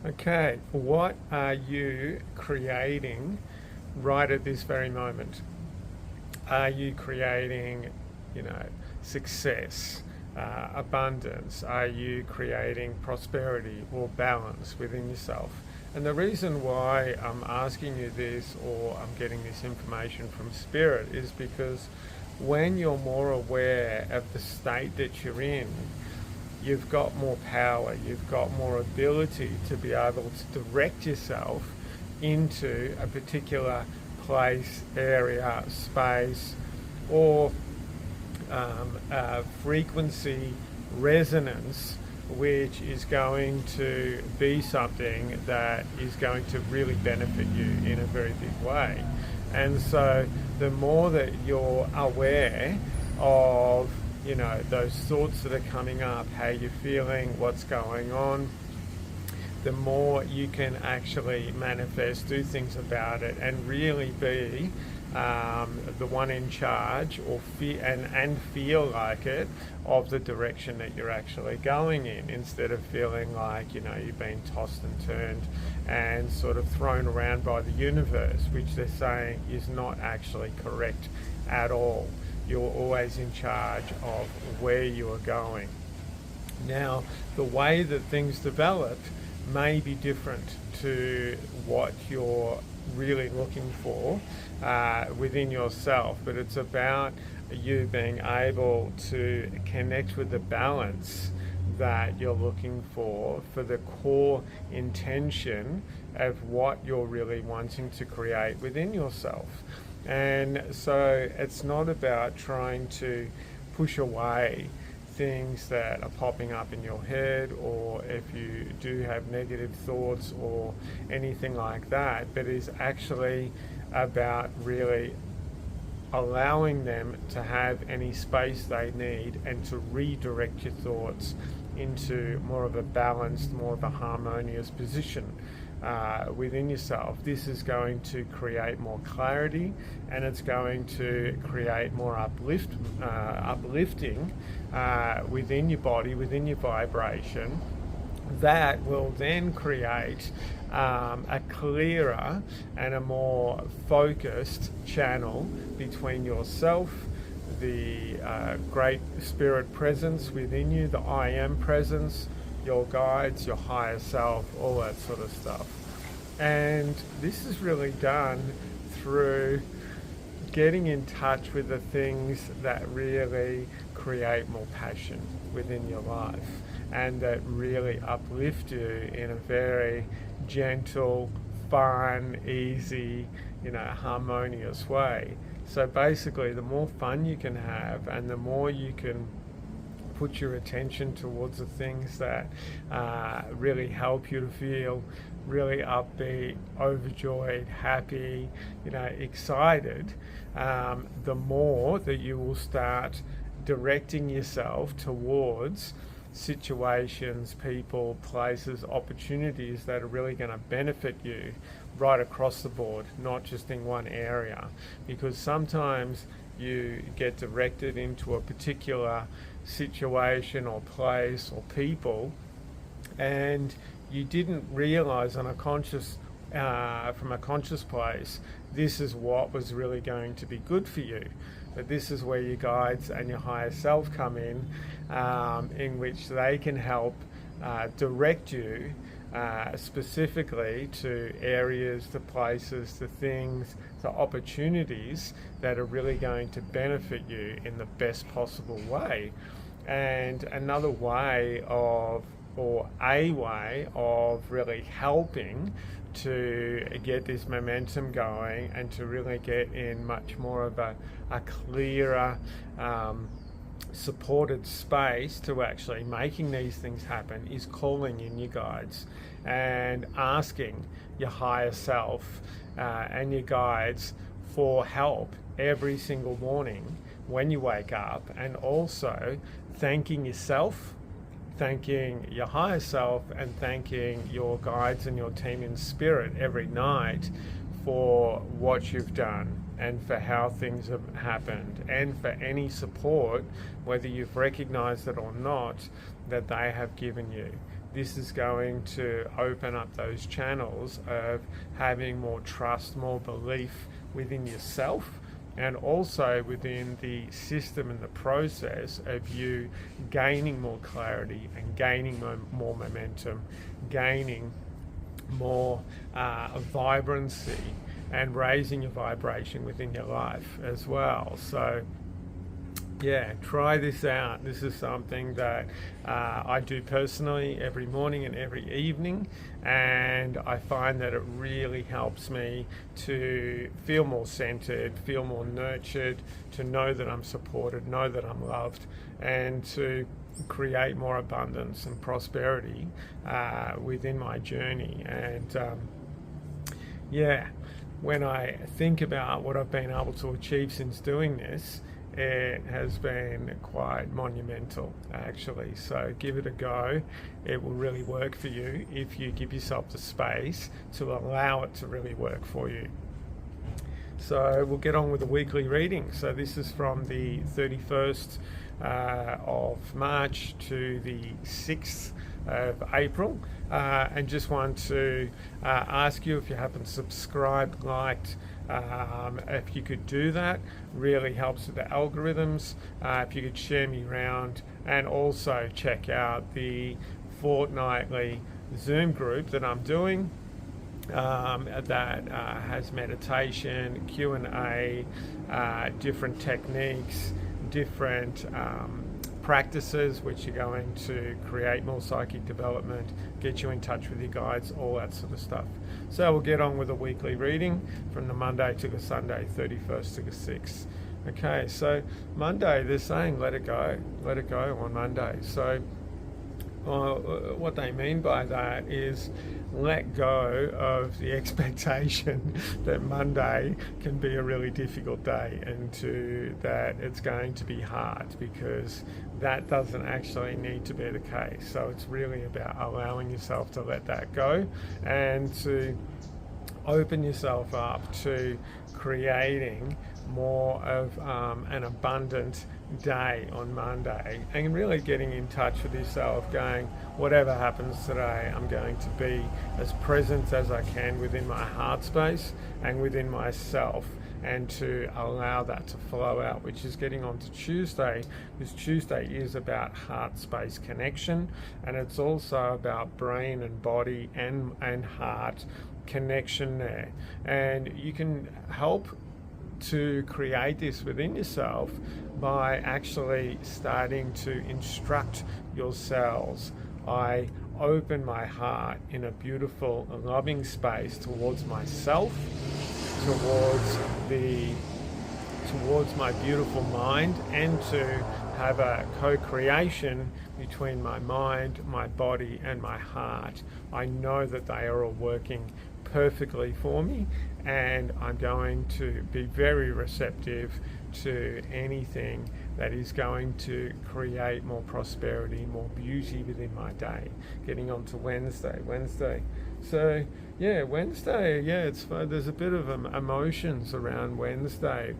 Okay, what are you creating right at this very moment? Are you creating, success, abundance? Are you creating prosperity or balance within yourself? And the reason why I'm asking you this, or I'm getting this information from Spirit, is because when you're more aware of the state that you're in, you've got more power, you've got more ability to be able to direct yourself into a particular place, area, space, or frequency resonance, which is going to be something that is going to really benefit you in a very big way. And so the more that you're aware of those thoughts that are coming up, how you're feeling, what's going on, the more you can actually manifest, do things about it, and really be the one in charge, or feel like it, of the direction that you're actually going in, instead of feeling like you've been tossed and turned and sort of thrown around by the universe, which they're saying is not actually correct at all. You're always in charge of where you are going. Now, the way that things develop may be different to what you're really looking for within yourself, but it's about you being able to connect with the balance that you're looking for the core intention of what you're really wanting to create within yourself. And so it's not about trying to push away things that are popping up in your head, or if you do have negative thoughts or anything like that, but is actually about really allowing them to have any space they need, and to redirect your thoughts into more of a balanced, more of a harmonious position within yourself. This is going to create more clarity, and it's going to create more uplifting within your body, within your vibration. That will then create a clearer and a more focused channel between yourself, the great spirit presence within you, the I am presence, your guides, your higher self, all that sort of stuff. And this is really done through getting in touch with the things that really create more passion within your life, and that really uplift you in a very gentle, fun, easy, harmonious way. So basically, the more fun you can have, and the more you can put your attention towards the things that really help you to feel really upbeat, overjoyed, happy, excited, the more that you will start directing yourself towards situations, people, places, opportunities that are really going to benefit you right across the board, not just in one area. Because sometimes you get directed into a particular situation or place or people, and you didn't realize on a conscious from a conscious place, this is what was really going to be good for you. But this is where your guides and your higher self come in which they can help direct you specifically to areas, to places, to things, to opportunities that are really going to benefit you in the best possible way. And another way of, or a way of really helping to get this momentum going, and to really get in much more of a clearer, supported space to actually making these things happen, is calling in your guides and asking your higher self and your guides for help every single morning when you wake up, and also thanking yourself, thanking your higher self, and thanking your guides and your team in spirit every night for what you've done, and for how things have happened, and for any support, whether you've recognized it or not, that they have given you. this is going to open up those channels of having more trust, more belief within yourself, and also within the system and the process of you gaining more clarity and gaining more momentum, gaining more vibrancy, and raising your vibration within your life as well. So yeah, try this out. This is something that I do personally every morning and every evening, and I find that it really helps me to feel more centered, feel more nurtured, to know that I'm supported, know that I'm loved, and to create more abundance and prosperity within my journey. And when I think about what I've been able to achieve since doing this, it has been quite monumental, actually. So give it a go. It will really work for you if you give yourself the space to allow it to really work for you. So we'll get on with the weekly reading. So this is from the 31st of March to the 6th of April. And just want to ask you, if you haven't subscribed, liked, if you could do that, really helps with the algorithms. If you could share me around, and also check out the fortnightly Zoom group that I'm doing that has meditation, Q&A, different techniques, different practices which are going to create more psychic development, get you in touch with your guides, all that sort of stuff. So we'll get on with a weekly reading from the Monday to the Sunday, 31st to the 6th. Okay, so Monday, they're saying let it go on Monday. So what they mean by that is let go of the expectation that Monday can be a really difficult day, and that it's going to be hard, because that doesn't actually need to be the case. So it's really about allowing yourself to let that go and to open yourself up to creating more of an abundant day on Monday, and really getting in touch with yourself, going, whatever happens today, I'm going to be as present as I can within my heart space and within myself, and to allow that to flow out, which is getting on to Tuesday, because Tuesday is about heart space connection, and it's also about brain and body and heart connection there. And you can help to create this within yourself by actually starting to instruct your cells. I open my heart in a beautiful, loving space towards myself, towards my beautiful mind, and to have a co-creation between my mind, my body, and my heart. I know that they are all working perfectly for me, and I'm going to be very receptive to anything that is going to create more prosperity, more beauty within my day. Getting on to Wednesday. So yeah, Wednesday, there's a bit of emotions around Wednesday.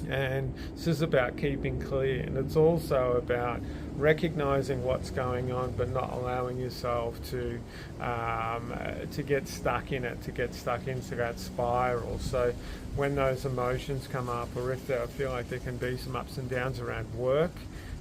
And this is about keeping clear, and it's also about recognizing what's going on, but not allowing yourself to get stuck in it, to get stuck into that spiral. So when those emotions come up, or if I feel like there can be some ups and downs around work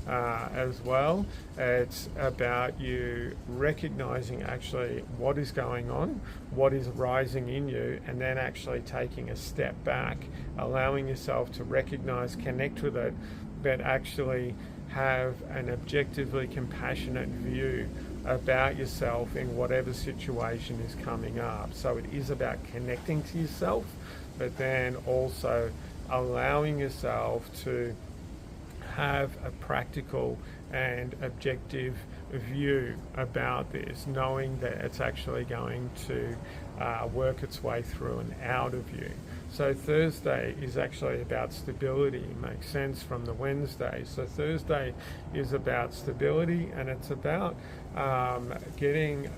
as well, it's about you recognizing actually what is going on, what is rising in you, and then actually taking a step back, allowing yourself to recognize, connect with it, but actually have an objectively compassionate view about yourself in whatever situation is coming up. So it is about connecting to yourself, but then also allowing yourself to have a practical and objective view about this, knowing that it's actually going to work its way through and out of you. So Thursday is actually about stability. Makes sense from the Wednesday. So Thursday is about stability, and it's about getting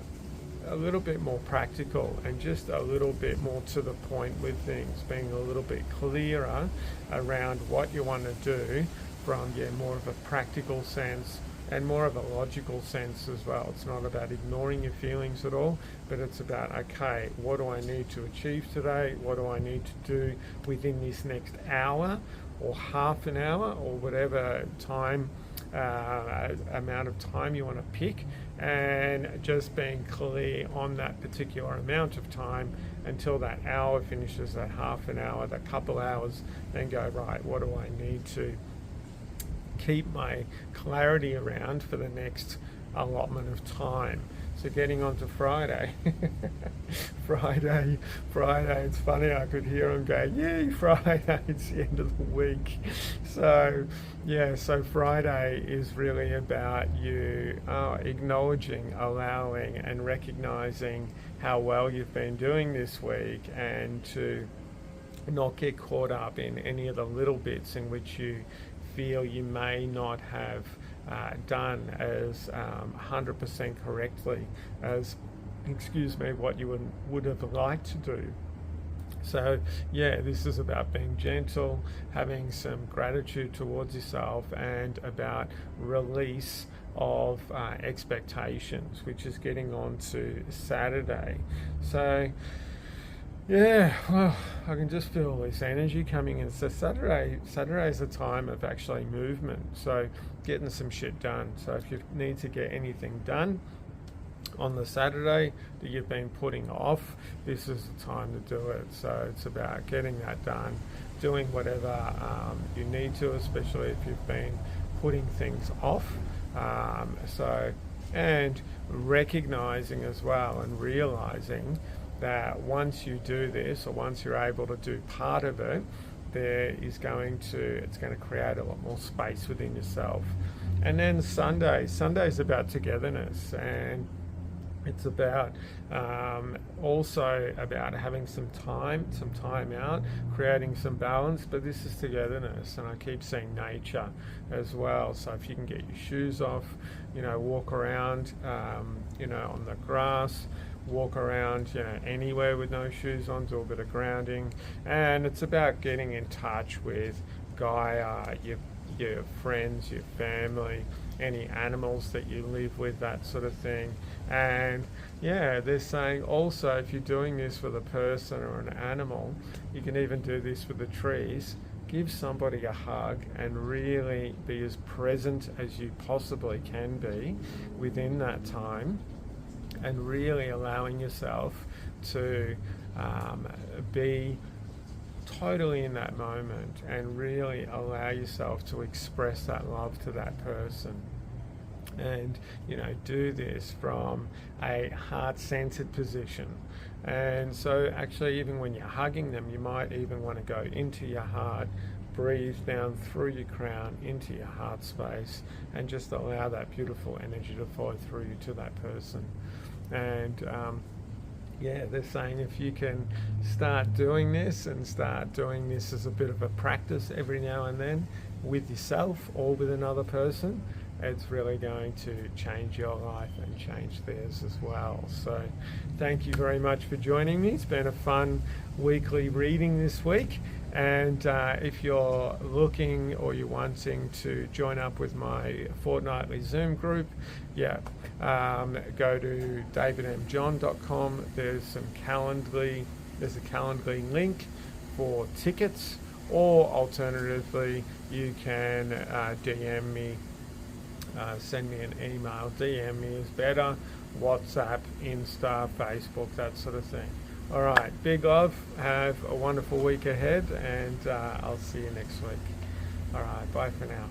a little bit more practical and just a little bit more to the point with things, being a little bit clearer around what you want to do from more of a practical sense, and more of a logical sense as well. It's not about ignoring your feelings at all, but it's about, okay, what do I need to achieve today? What do I need to do within this next hour or half an hour or whatever time amount of time you want to pick, and just being clear on that particular amount of time until that hour finishes, that half an hour, that couple hours, then go, right, what do I need to keep my clarity around for the next allotment of time. So getting on to Friday. Friday, it's funny, I could hear them going, yay, Friday, it's the end of the week. So Friday is really about you acknowledging, allowing and recognizing how well you've been doing this week, and to not get caught up in any of the little bits in which you feel you may not have done as 100% correctly as, what you would have liked to do. So this is about being gentle, having some gratitude towards yourself, and about release of expectations, which is getting on to Saturday. So well, I can just feel this energy coming in. So Saturday is a time of actually movement, so getting some shit done. So if you need to get anything done on the Saturday that you've been putting off, this is the time to do it. So it's about getting that done, doing whatever you need to, especially if you've been putting things off. And recognizing as well and realizing that once you do this, or once you're able to do part of it, it's going to create a lot more space within yourself. And then Sunday's about togetherness, and it's about also about having some time out, creating some balance, but this is togetherness, and I keep seeing nature as well. So if you can get your shoes off, walk around, on the grass, walk around, anywhere with no shoes on, do a bit of grounding. And it's about getting in touch with Gaia, your friends, your family, any animals that you live with, that sort of thing. And they're saying also, if you're doing this with a person or an animal, you can even do this with the trees. Give somebody a hug and really be as present as you possibly can be within that time, and really allowing yourself to be totally in that moment, and really allow yourself to express that love to that person. And do this from a heart-centered position. And so actually, even when you're hugging them, you might even want to go into your heart, breathe down through your crown into your heart space, and just allow that beautiful energy to flow through you to that person. And they're saying if you can start doing this as a bit of a practice every now and then with yourself or with another person, it's really going to change your life and change theirs as well. So thank you very much for joining me. It's been a fun weekly reading this week. And if you're looking or you're wanting to join up with my fortnightly Zoom group, go to davidmjohn.com. There's a Calendly link for tickets, or alternatively, you can DM me. Send me an email. DM me is better. WhatsApp, Insta, Facebook, that sort of thing. All right, big love. Have a wonderful week ahead, and I'll see you next week. All right, bye for now.